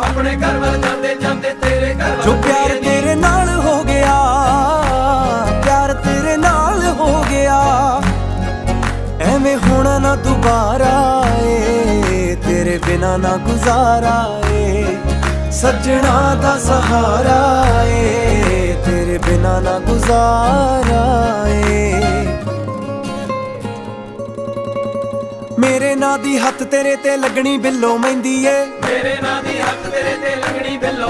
अपने घर वाल जाते जाते तेरे घर जो प्यार तेरे नाल हो गया, प्यार तेरे नाल हो गया, एवें होना ना दोबारा ए, तेरे बिना ना गुजारा ए, सजना दा सहारा ए, तेरे बिना ना गुजारा ए। मेरे नां दी हत्थ तेरे ते लगनी बिल्लो मेहंदी ए, मेरे नां दी हक तेरे ते लगनी बिल्लो